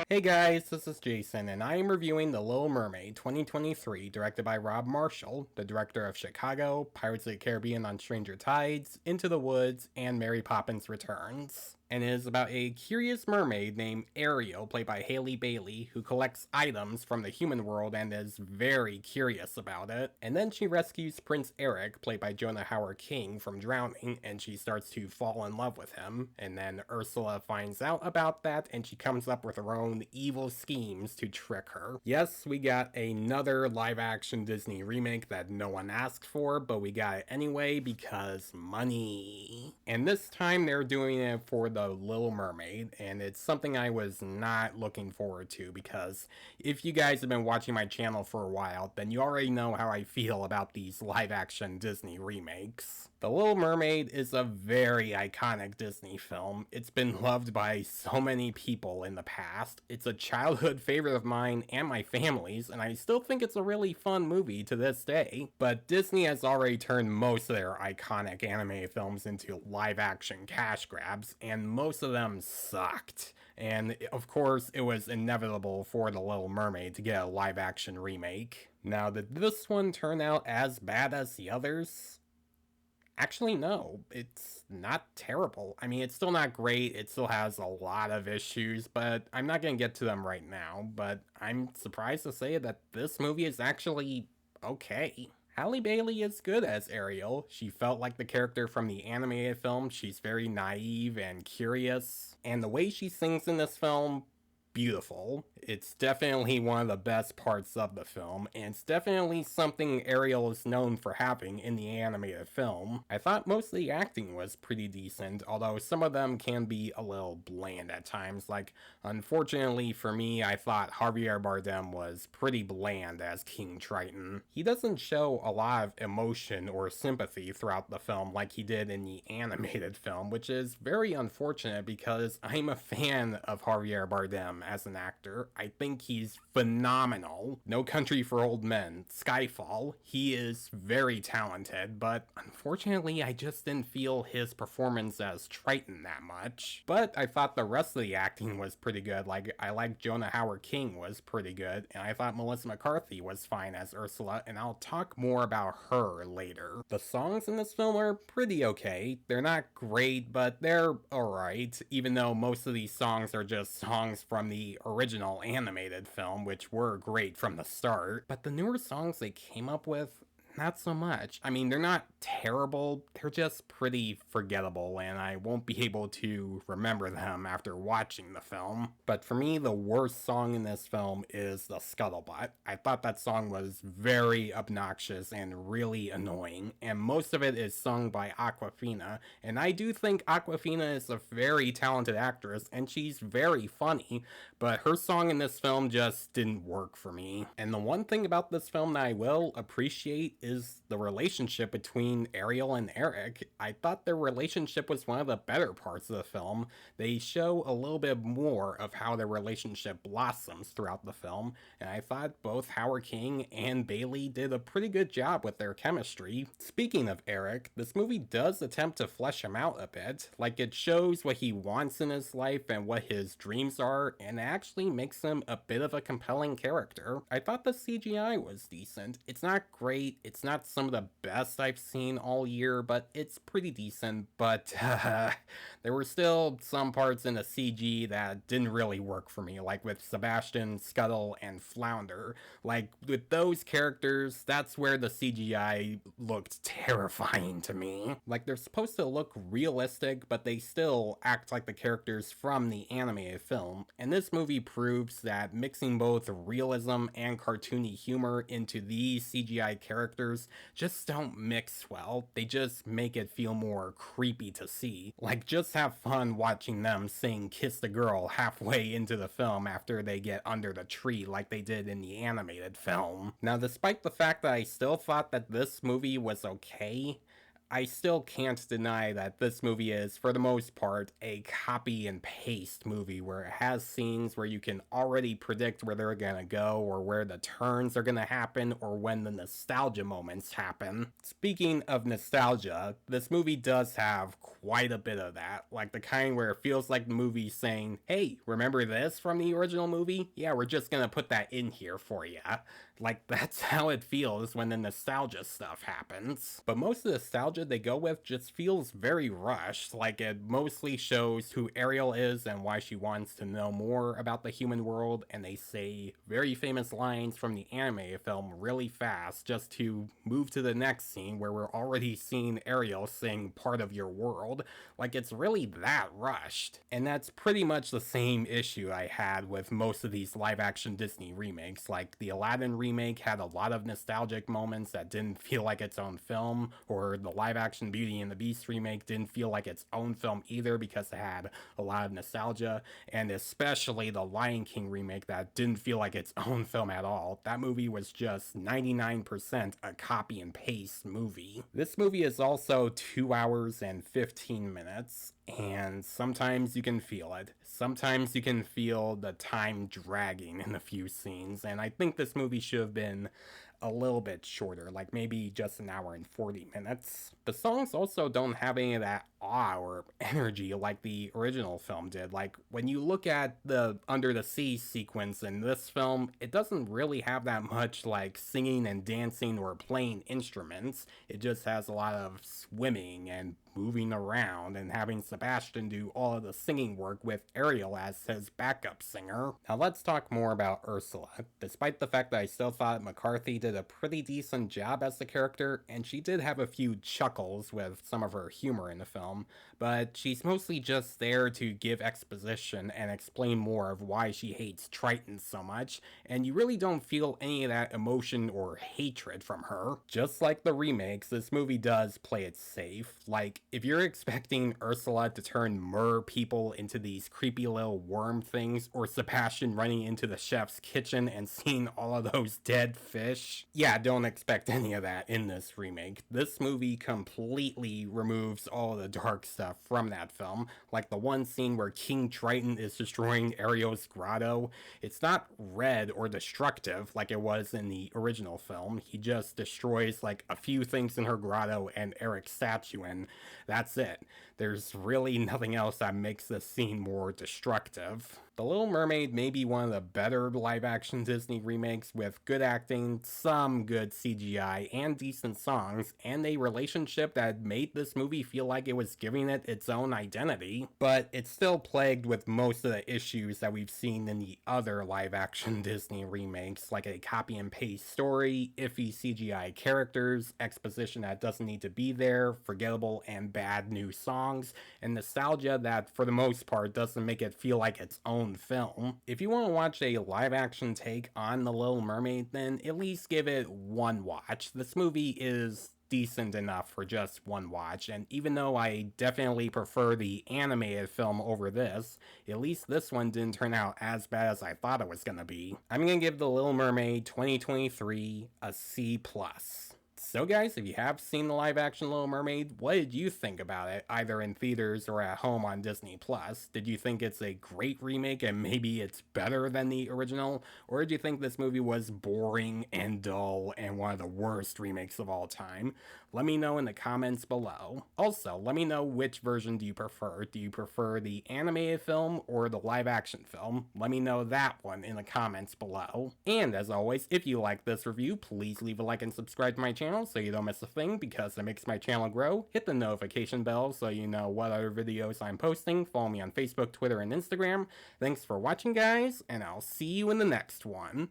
Hey guys, this is Jason, and I am reviewing The Little Mermaid 2023, directed by Rob Marshall, the director of Chicago, Pirates of the Caribbean on Stranger Tides, Into the Woods, and Mary Poppins Returns. And it is about a curious mermaid named Ariel, played by Hallie Bailey, who collects items from the human world and is very curious about it. And then she rescues Prince Eric, played by Jonah Hauer King, from drowning, and she starts to fall in love with him. And then Ursula finds out about that, and she comes up with her own evil schemes to trick her. Yes, we got another live-action Disney remake that no one asked for, but we got it anyway because money. And this time they're doing it for The Little Mermaid, and it's something I was not looking forward to because if you guys have been watching my channel for a while, then you already know how I feel about these live-action Disney remakes. The Little Mermaid is a very iconic Disney film. It's been loved by so many people in the past. It's a childhood favorite of mine and my family's, and I still think it's a really fun movie to this day. But Disney has already turned most of their iconic animated films into live-action cash grabs, and most of them sucked. And of course, it was inevitable for The Little Mermaid to get a live-action remake. Now, did this one turn out as bad as the others? Actually, no, it's not terrible. I mean, it's still not great, it still has a lot of issues, but I'm not gonna get to them right now, but I'm surprised to say that this movie is actually okay. Halle Bailey is good as Ariel. She felt like the character from the animated film. She's very naive and curious, and the way she sings in this film, beautiful. It's definitely one of the best parts of the film, and it's definitely something Ariel is known for having in the animated film. I thought most of the acting was pretty decent, although some of them can be a little bland at times. Like, unfortunately for me, I thought Javier Bardem was pretty bland as King Triton. He doesn't show a lot of emotion or sympathy throughout the film like he did in the animated film, which is very unfortunate because I'm a fan of Javier Bardem as an actor. I think he's phenomenal. No Country for Old Men, Skyfall, he is very talented, but unfortunately I just didn't feel his performance as Triton that much. But I thought the rest of the acting was pretty good. Like, I like Jonah Hauer King was pretty good, and I thought Mellessa McCarthy was fine as Ursula, and I'll talk more about her later. The songs in this film are pretty okay. They're not great, but they're alright, even though most of these songs are just songs from the original animated film, which were great from the start. But the newer songs they came up with, not so much. I mean, they're not terrible, they're just pretty forgettable, and I won't be able to remember them after watching the film. But for me, the worst song in this film is The Scuttlebutt. I thought that song was very obnoxious and really annoying, and most of it is sung by Awkwafina, and I do think Awkwafina is a very talented actress, and she's very funny, but her song in this film just didn't work for me. And the one thing about this film that I will appreciate is the relationship between Ariel and Eric. I thought their relationship was one of the better parts of the film. They show a little bit more of how their relationship blossoms throughout the film, and I thought both Hauer King and Bailey did a pretty good job with their chemistry. Speaking of Eric, this movie does attempt to flesh him out a bit. Like, it shows what he wants in his life and what his dreams are, and it actually makes him a bit of a compelling character. I thought the CGI was decent. It's not great, it's not some of the best I've seen all year, but it's pretty decent. But there were still some parts in the CG that didn't really work for me, like with Sebastian, Scuttle, and Flounder. Like, with those characters, that's where the CGI looked terrifying to me. Like, they're supposed to look realistic, but they still act like the characters from the animated film, and this movie proves that mixing both realism and cartoony humor into these CGI characters just don't mix well. They just make it feel more creepy to see. Like, just have fun watching them sing Kiss the Girl halfway into the film after they get under the tree like they did in the animated film. Now, despite the fact that I still thought that this movie was okay, I still can't deny that this movie is, for the most part, a copy and paste movie where it has scenes where you can already predict where they're gonna go or where the turns are gonna happen or when the nostalgia moments happen. Speaking of nostalgia, this movie does have quite a bit of that, like the kind where it feels like the movie's saying, hey, remember this from the original movie? Yeah, we're just gonna put that in here for you. Like, that's how it feels when the nostalgia stuff happens. But most of the nostalgia they go with just feels very rushed, like it mostly shows who Ariel is and why she wants to know more about the human world, and they say very famous lines from the anime film really fast just to move to the next scene where we're already seeing Ariel sing Part of Your World. Like, it's really that rushed. And that's pretty much the same issue I had with most of these live action Disney remakes. Like, the Aladdin remake had a lot of nostalgic moments that didn't feel like its own film, or the live action Beauty and the Beast remake didn't feel like its own film either because it had a lot of nostalgia, and especially the Lion King remake that didn't feel like its own film at all. That movie was just 99% a copy and paste movie. This movie is also 2 hours and 15 minutes, and sometimes you can feel it. Sometimes you can feel the time dragging in a few scenes, and I think this movie should have been a little bit shorter, like maybe just an hour and 40 minutes. The songs also don't have any of that awe or energy like the original film did. Like, when you look at the Under the Sea sequence in this film, it doesn't really have that much like singing and dancing or playing instruments. It just has a lot of swimming and moving around and having Sebastian do all of the singing work with Ariel as his backup singer. Now let's talk more about Ursula. Despite the fact that I still thought McCarthy did a pretty decent job as the character, and she did have a few chuckles with some of her humor in the film, but she's mostly just there to give exposition and explain more of why she hates Triton so much, and you really don't feel any of that emotion or hatred from her. Just like the remakes, this movie does play it safe. Like, if you're expecting Ursula to turn mer people into these creepy little worm things, or Sebastian running into the chef's kitchen and seeing all of those dead fish, yeah, don't expect any of that in this remake. This movie completely removes all of the dark stuff from that film. Like the one scene where King Triton is destroying Ariel's grotto, it's not red or destructive like it was in the original film. He just destroys like a few things in her grotto and Eric's statue, and that's it. There's really nothing else that makes this scene more destructive. The Little Mermaid may be one of the better live-action Disney remakes with good acting, some good CGI, and decent songs, and a relationship that made this movie feel like it was giving it its own identity, but it's still plagued with most of the issues that we've seen in the other live-action Disney remakes, like a copy-and-paste story, iffy CGI characters, exposition that doesn't need to be there, forgettable and bad new songs, and nostalgia that, for the most part, doesn't make it feel like its own film. If you want to watch a live action take on The Little Mermaid, then at least give it one watch. This movie is decent enough for just one watch, and even though I definitely prefer the animated film over this, at least this one didn't turn out as bad as I thought it was gonna be. I'm gonna give The Little Mermaid 2023 a C+. So guys, if you have seen the live action Little Mermaid, what did you think about it, either in theaters or at home on Disney Plus? Did you think it's a great remake and maybe it's better than the original? Or did you think this movie was boring and dull and one of the worst remakes of all time? Let me know in the comments below. Also, let me know which version do you prefer. Do you prefer the animated film or the live action film? Let me know that one in the comments below. And as always, if you like this review, please leave a like and subscribe to my channel so you don't miss a thing, because it makes my channel grow. Hit the notification bell so you know what other videos I'm posting. Follow me on Facebook, Twitter, and Instagram. Thanks for watching, guys, and I'll see you in the next one.